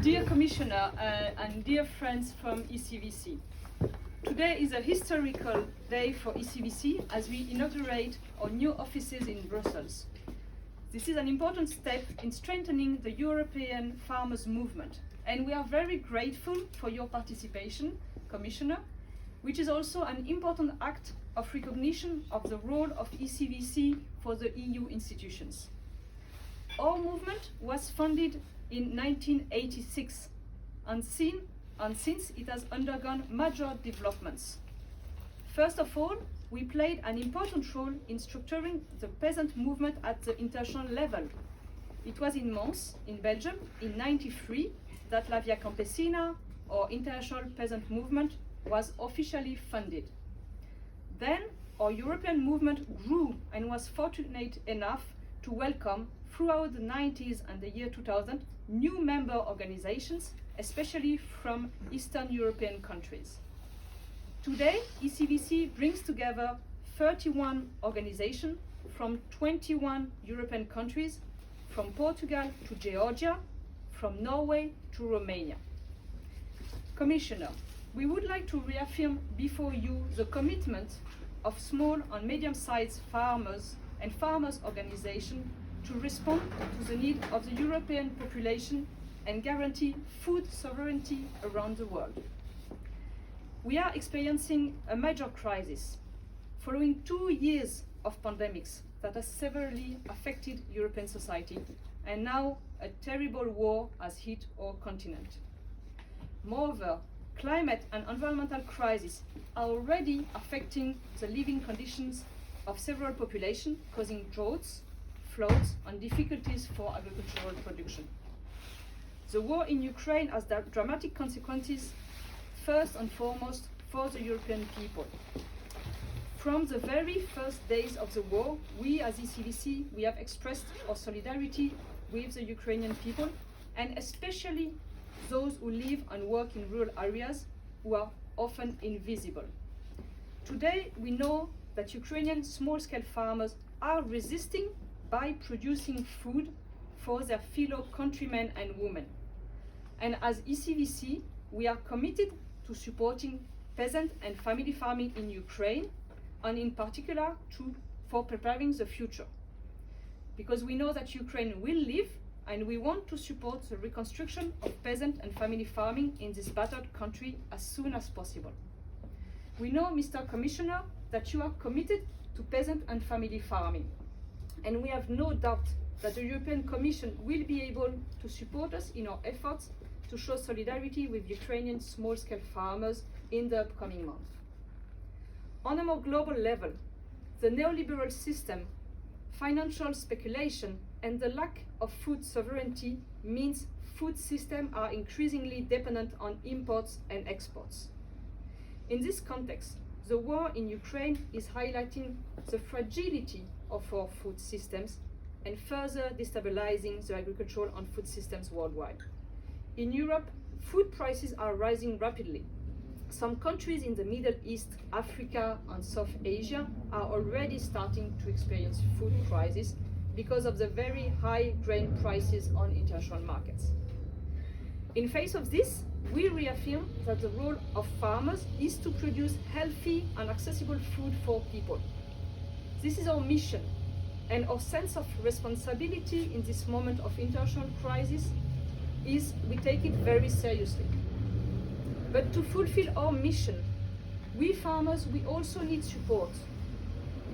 Dear Commissioner and dear friends from ECVC, today is a historical day for ECVC as we inaugurate our new offices in Brussels. This is an important step in strengthening the European farmers' movement, and we are very grateful for your participation, Commissioner, which is also an important act of recognition of the role of ECVC for the EU institutions. Our movement was founded in 1986 and since it has undergone major developments. First of all, we played an important role in structuring the peasant movement at the international level. It was in Mons, in Belgium, in 1993 that La Via Campesina, or international peasant movement, was officially funded. Then our European movement grew and was fortunate enough to welcome, throughout the 90s and the year 2000, new member organizations, especially from Eastern European countries. Today, ECVC brings together 31 organizations from 21 European countries, from Portugal to Georgia, from Norway to Romania. Commissioner, we would like to reaffirm before you the commitment of small and medium-sized farmers and farmers' organizations to respond to the need of the European population and guarantee food sovereignty around the world. We are experiencing a major crisis following 2 years of pandemics that has severely affected European society, and now a terrible war has hit our continent. Moreover, climate and environmental crises are already affecting the living conditions of several populations, causing droughts, floods, and difficulties for agricultural production. The war in Ukraine has dramatic consequences, first and foremost, for the European people. From the very first days of the war, we as ECVC, we have expressed our solidarity with the Ukrainian people, and especially those who live and work in rural areas who are often invisible. Today, we know that Ukrainian small-scale farmers are resisting by producing food for their fellow countrymen and women. And as ECVC, we are committed to supporting peasant and family farming in Ukraine, and in particular for preparing the future. Because we know that Ukraine will live, and we want to support the reconstruction of peasant and family farming in this battered country as soon as possible. We know, Mr. Commissioner, that you are committed to peasant and family farming, and we have no doubt that the European Commission will be able to support us in our efforts to show solidarity with Ukrainian small-scale farmers in the upcoming months. On a more global level, the neoliberal system, financial speculation, and the lack of food sovereignty means food systems are increasingly dependent on imports and exports. In this context, the war in Ukraine is highlighting the fragility of our food systems and further destabilizing the agricultural and food systems worldwide. In Europe, food prices are rising rapidly. Some countries in the Middle East, Africa, and South Asia are already starting to experience food crisis because of the very high grain prices on international markets. In face of this, we reaffirm that the role of farmers is to produce healthy and accessible food for people. This is our mission, and our sense of responsibility in this moment of international crisis is we take it very seriously. But to fulfill our mission, we farmers, we also need support.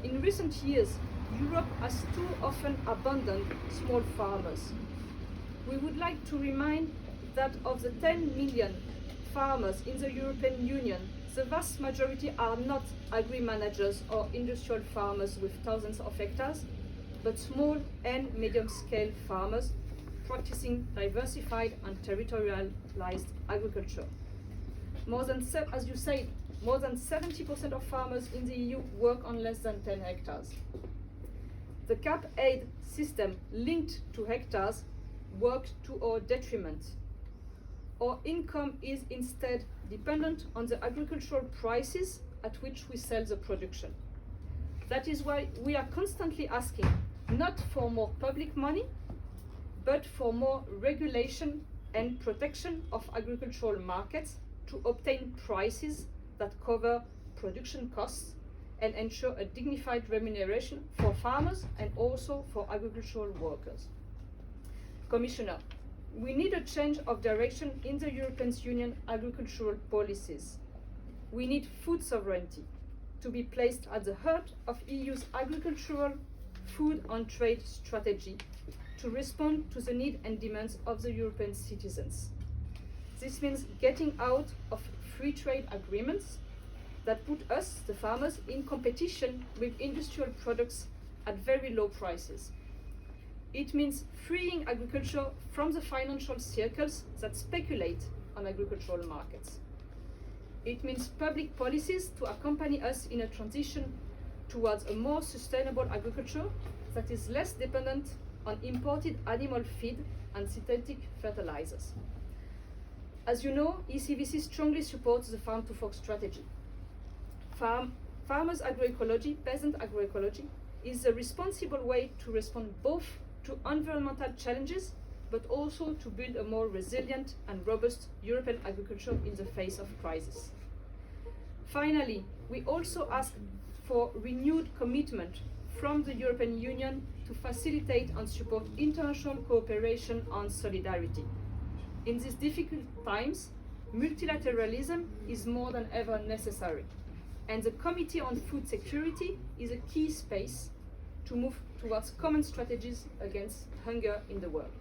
In recent years, Europe has too often abandoned small farmers. We would like to remind that of the 10 million farmers in the European Union, the vast majority are not agri-managers or industrial farmers with thousands of hectares, but small and medium-scale farmers practicing diversified and territorialized agriculture. As you said, more than 70% of farmers in the EU work on less than 10 hectares. The CAP aid system linked to hectares worked to our detriment. Our income is instead dependent on the agricultural prices at which we sell the production. That is why we are constantly asking not for more public money, but for more regulation and protection of agricultural markets to obtain prices that cover production costs and ensure a dignified remuneration for farmers and also for agricultural workers. Commissioner, we need a change of direction in the European Union agricultural policies. We need food sovereignty to be placed at the heart of EU's agricultural, food and trade strategy to respond to the needs and demands of the European citizens. This means getting out of free trade agreements that put us, the farmers, in competition with industrial products at very low prices. It means freeing agriculture from the financial circles that speculate on agricultural markets. It means public policies to accompany us in a transition towards a more sustainable agriculture that is less dependent on imported animal feed and synthetic fertilizers. As you know, ECVC strongly supports the Farm to Fork strategy. Farmers' agroecology, peasant agroecology, is a responsible way to respond both to environmental challenges, but also to build a more resilient and robust European agriculture in the face of crisis. Finally, we also ask for renewed commitment from the European Union to facilitate and support international cooperation and solidarity. In these difficult times, multilateralism is more than ever necessary, and the Committee on Food Security is a key space to move towards common strategies against hunger in the world.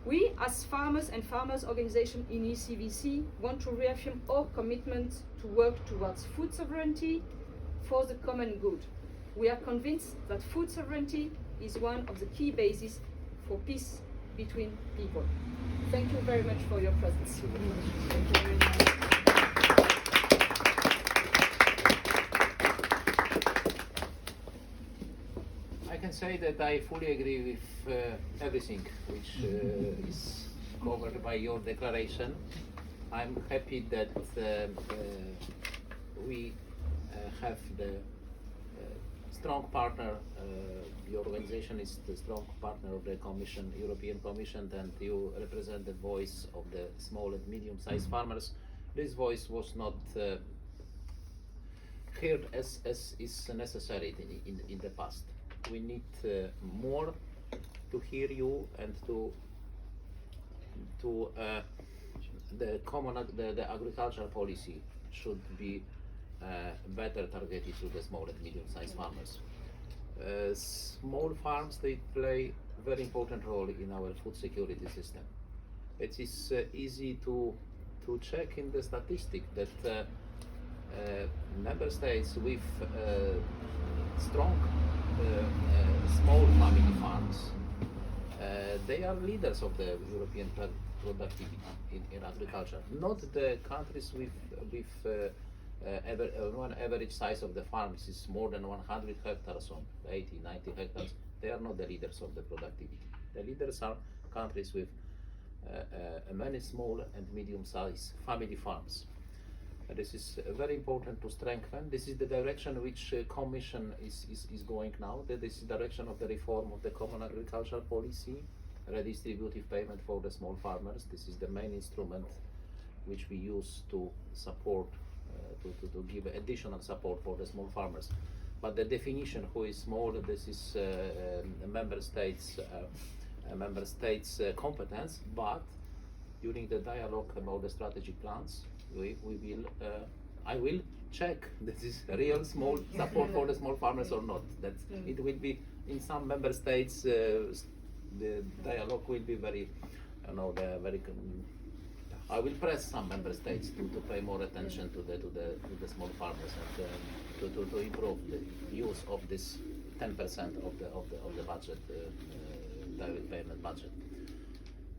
We, as farmers and farmers' organizations in ECVC, want to reaffirm our commitment to work towards food sovereignty for the common good. We are convinced that food sovereignty is one of the key bases for peace between people. Thank you very much for your presence. Thank you very much. I can say that I fully agree with everything which is covered by your declaration. I'm happy that we have the strong partner. Your organization is the strong partner of the Commission, European Commission, and you represent the voice of the small and medium-sized farmers. This voice was not heard as is necessary in the past. We need more to hear you and to the agricultural policy should be better targeted to the small and medium-sized farmers. Small farms, they play very important role in our food security system. It is easy to check in the statistic that member states with strong small family farms, they are leaders of the European productivity in agriculture. Not the countries with one average size of the farms is more than 100 hectares on 80, 90 hectares. They are not the leaders of the productivity. The leaders are countries with many small and medium-sized family farms. This is very important to strengthen. This is the direction which Commission is going now. This is the direction of the reform of the Common Agricultural Policy, redistributive payment for the small farmers. This is the main instrument which we use to support, to give additional support for the small farmers. But the definition who is small, this is member states competence. But during the dialogue about the strategy plans, I will check this is real small support for the small farmers or not. That it will be in some member states. The dialogue will be very, I will press some member states to pay more attention to the small farmers and to improve the use of this 10% of the budget, direct payment budget.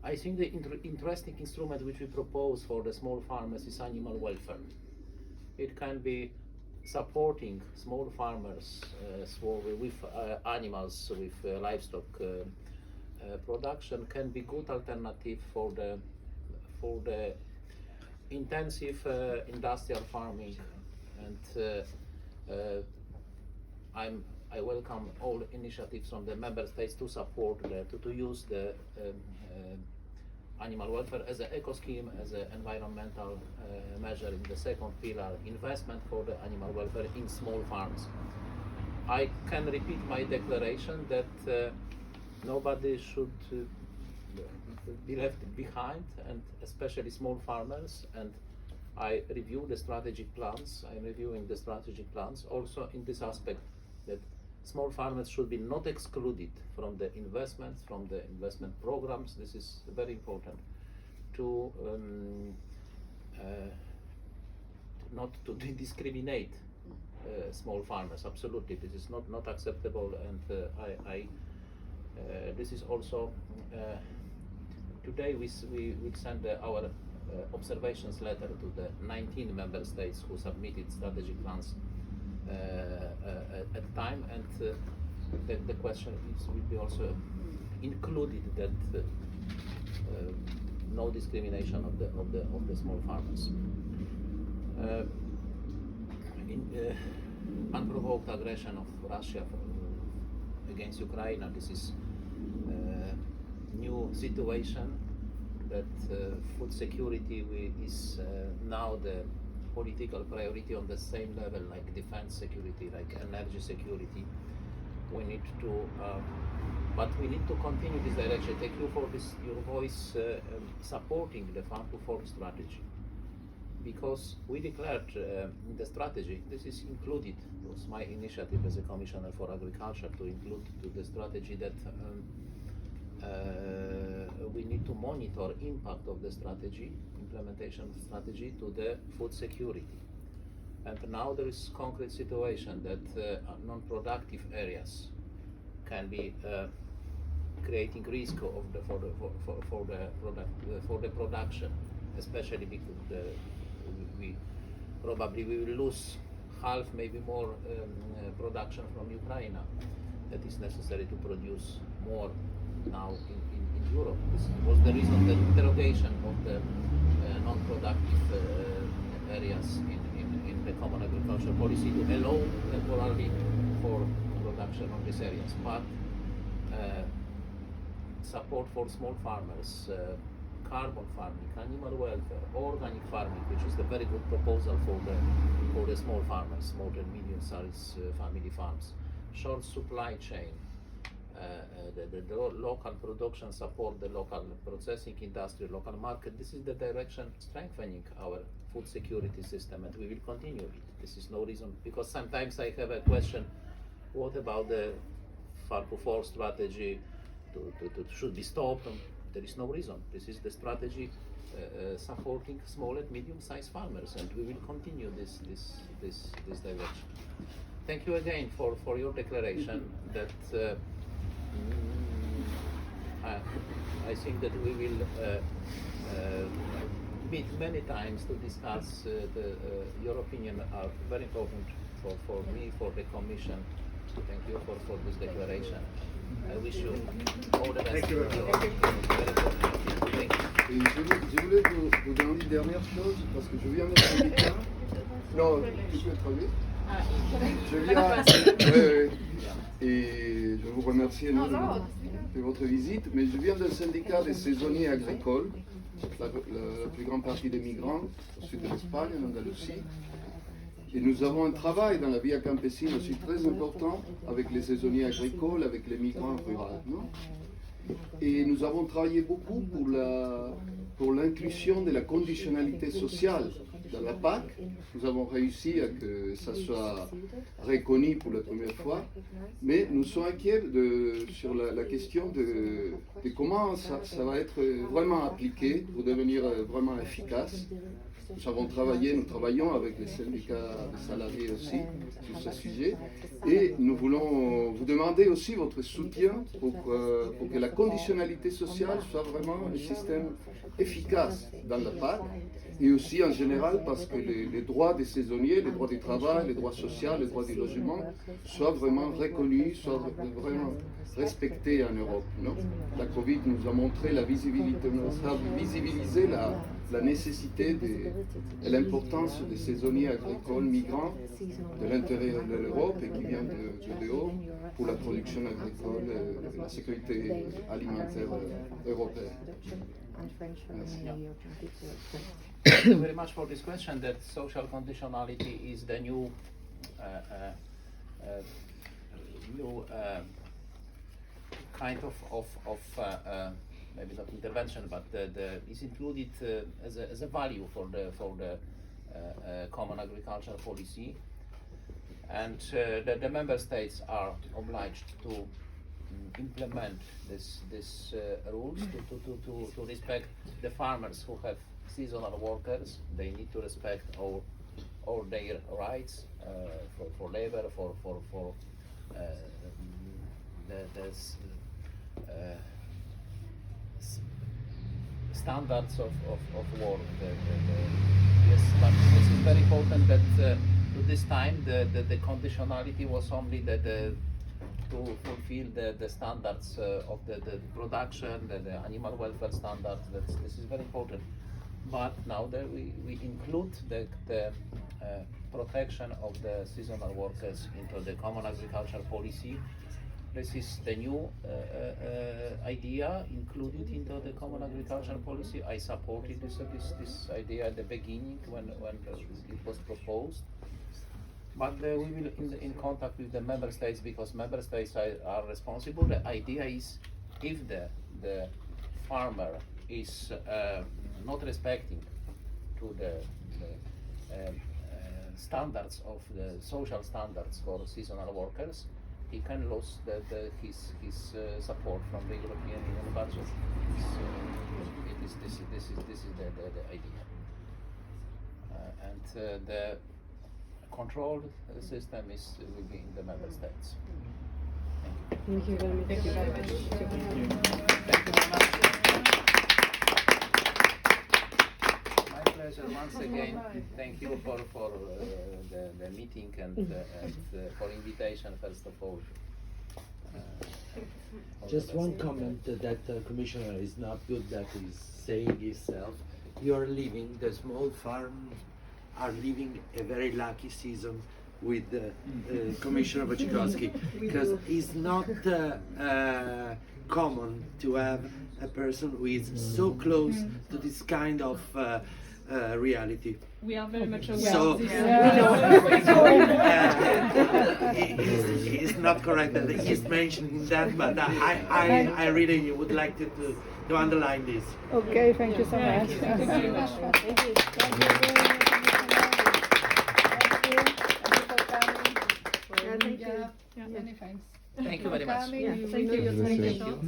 I think the interesting instrument which we propose for the small farmers is animal welfare. It can be supporting small farmers with animals, with livestock production can be good alternative for the intensive industrial farming, and I welcome all initiatives from the member states to support to use the animal welfare as an eco scheme, as an environmental measure in the second pillar, investment for the animal welfare in small farms. I can repeat my declaration that nobody should be left behind, and especially small farmers. And I review the strategic plans. I'm reviewing the strategic plans also in this aspect, that small farmers should be not excluded from the investments, from the investment programs. This is very important to not to discriminate small farmers. Absolutely, this is not acceptable, and this is also today we send our observations letter to the 19 member states who submitted strategic plans at time, and the question will be also included that no discrimination of the small farmers. Unprovoked aggression of Russia against Ukraine. This is new situation that food security is now the political priority on the same level like defense security, like energy security. We need to, but we need to continue this direction. Thank you for this, your voice supporting the farm to fork strategy, because we declared in the strategy, this is included, it was my initiative as a Commissioner for Agriculture to include to the strategy that we need to monitor impact of the strategy, implementation of the strategy to the food security. And now there is concrete situation that non-productive areas can be creating risk of for the production, especially because we probably will lose half, maybe more production from Ukraine that is necessary to produce more now in Europe. This was the reason the interrogation of the non-productive areas in the common agricultural policy to allow temporarily for production of these areas, but support for small farmers, carbon farming, animal welfare, organic farming, which is the very good proposal for the small farmers, small and medium-sized family farms, short supply chain, the local production support, the local processing industry, local market. This is the direction strengthening our food security system, and we will continue it. This is no reason, because sometimes I have a question, what about the farm to fork strategy should be stopped? There is no reason. This is the strategy supporting small and medium-sized farmers, and we will continue this direction. Thank you again for your declaration that I think that we will meet many times to discuss your opinion are very important for me, for the Commission. Thank you for this declaration. I wish you all the best. Thank you. Thank you. Et je voulais vous demander une dernière chose, parce que je viens d'un syndicat. Non, tu peux travailler. Je viens. Et je vous remercie de votre visite, mais je viens d'un syndicat des saisonniers agricoles, la plus grande partie des migrants, au sud de l'Espagne, en Andalousie. Et nous avons un travail dans la Via Campesine aussi très important avec les saisonniers agricoles, avec les migrants ruraux. Non? Et nous avons travaillé beaucoup pour l'inclusion de la conditionnalité sociale dans la PAC. Nous avons réussi à que ça soit reconnu pour la première fois, mais nous sommes inquiets sur la question de comment ça va être vraiment appliqué pour devenir vraiment efficace. Nous travaillons avec les syndicats de salariés aussi sur ce sujet, et nous voulons vous demander aussi votre soutien pour que la conditionnalité sociale soit vraiment un système efficace dans la PAC, et aussi en général parce que les droits des saisonniers, les droits du travail, les droits sociaux, les droits du logement soient vraiment reconnus, soient vraiment respectés en Europe. Non? La Covid nous a montré la visibilité, nous a visibilisé la nécessité et l'importance des saisonniers agricoles migrants de l'intérieur de l'Europe et qui viennent de dehors pour la production agricole et la sécurité alimentaire européenne. and French European Thank you very much for this question. That social conditionality is the new kind of maybe not intervention, but is included as a value for the common agricultural policy, and the member states are obliged to implement this rules to respect the farmers who have seasonal workers. They need to respect all their rights for labor, for standards of work. Yes, but this is very important that to this time the conditionality was only to fulfill the standards of the production, the animal welfare standards. This is very important. But now that we include the protection of the seasonal workers into the common agricultural policy. This is the new idea included into the common agricultural policy. I supported this idea at the beginning when it was proposed. But we will in contact with the member states, because member states are responsible. The idea is, if the farmer is not respecting to the standards of the social standards for seasonal workers, he can lose his support from the European Union budget. This is the idea, and the control system will be in the member states. Thank you very much. Thank you very much. Thank you very much. My pleasure once again. Thank you for the meeting and for invitation, first of all. Just one comment that the Commissioner is not good that he's saying himself. You are leaving, the small farms are living a very lucky season with Commissioner Wojciechowski, because it's not common to have a person who is so close to this kind of reality. We are very much aware So, of this. it's not correct that he's mentioning that, but I really would like to underline this. Okay, thank you so much. Thank you very much. Thank you. Thank you very much. Thank you. Many thanks. Thank you very much. Thank you. Thank you.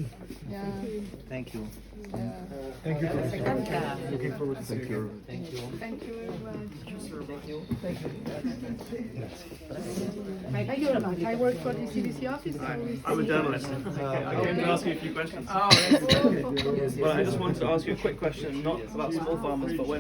Yeah. Thank you. Thank you. Looking forward to seeing you. Thank you. Thank you very much. Thank you very much. I work for the ECVC office. I'm a journalist. I came to ask you a few questions. Oh, yes. Well, I just wanted to ask you a quick question, not about small farmers, but when